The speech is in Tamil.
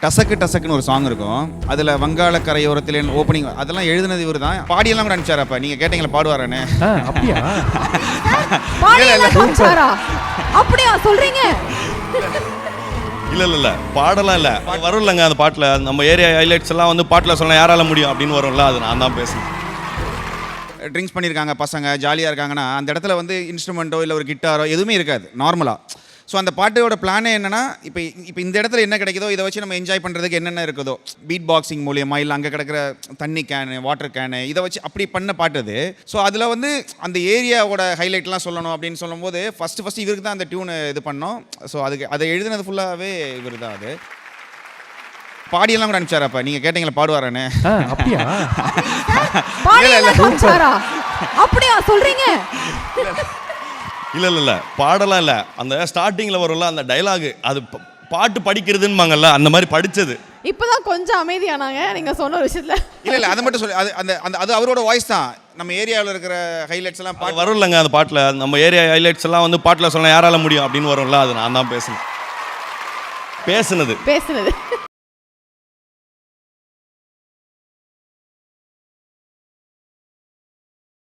டசக்கு டசக்குன்னு ஒரு சாங் இருக்கும். அதில் வங்காள கரையோரத்தில் ஓப்பனிங் அதெல்லாம் எழுதுனது இவர் தான். பாடியெல்லாம் கூட அனுப்பிச்சார். அப்போ நீங்கள் கேட்டீங்களா பாடுவாரானே? அப்படியா? பாடியெல்லாம் காமிச்சாரா? அப்படியா சொல்றீங்க? இல்லை பாடலாம் இல்லை வரும் இல்லைங்க. அந்த பாட்டில் நம்ம ஏரியா ஹைலைட்ஸ் எல்லாம் வந்து பாட்டில் சொல்ல யாரால முடியும் அப்படின்னு வரும்ல, அது நான் தான் பேசுகிறேன். ட்ரிங்க்ஸ் பண்ணியிருக்காங்க பசங்க, ஜாலியாக இருக்காங்கன்னா அந்த இடத்துல வந்து இன்ஸ்ட்ருமெண்ட்டோ இல்லை ஒரு கிட்டாரோ எதுவுமே இருக்காது நார்மலாக. ஸோ அந்த பாட்டோட பிளானே என்னென்னா, இப்போ இந்த இடத்துல என்ன கிடைக்குதோ இதை வச்சு நம்ம என்ஜாய் பண்ணுறதுக்கு என்னென்ன இருக்குதோ, பீட் பாக்ஸிங் மூலியமா இல்லை அங்கே கிடக்கிற தண்ணி கேனு, வாட்டர் கேனு, இதை வச்சு அப்படி பண்ண பாட்டு அது. ஸோ அதில் வந்து அந்த ஏரியாவோட ஹைலைட்லாம் சொல்லணும் அப்படின்னு சொல்லும்போது ஃபஸ்ட்டு இவருக்கு தான் அந்த டியூனை இது பண்ணோம். ஸோ அதை எழுதுனது ஃபுல்லாகவே இவர் தான். அது பாடியெல்லாம் கூட அனுப்பிச்சார். அப்போ நீங்கள் கேட்டீங்களா பாடுவாரானே? அப்படியா? பாடியெல்லாம் காமிச்சாரா? அப்படியா சொல்றீங்க? இல்லை பாடலாம் இல்லை. அந்த ஸ்டார்டிங்கில் வரும்ல அந்த டைலாகு, அது பாட்டு படிக்கிறதுன்னுமாங்கல்ல, அந்த மாதிரி படித்தது. இப்போதான் கொஞ்சம் அமைதியானாங்க நீங்க சொன்ன ஒரு விஷயத்துல. இல்லை அதை மட்டும் சொல்லி அது அவரோட வாய்ஸ் தான். நம்ம ஏரியாவில் இருக்கிற ஹைலைட்ஸ் எல்லாம் பாட்டு வரும் இல்லைங்க. அந்த பாட்டில் நம்ம ஏரியா ஹைலைட்ஸ் எல்லாம் வந்து பாட்டில் சொல்ல யாரால முடியும் அப்படின்னு வரும்ல, அது நான் தான் பேசுனது.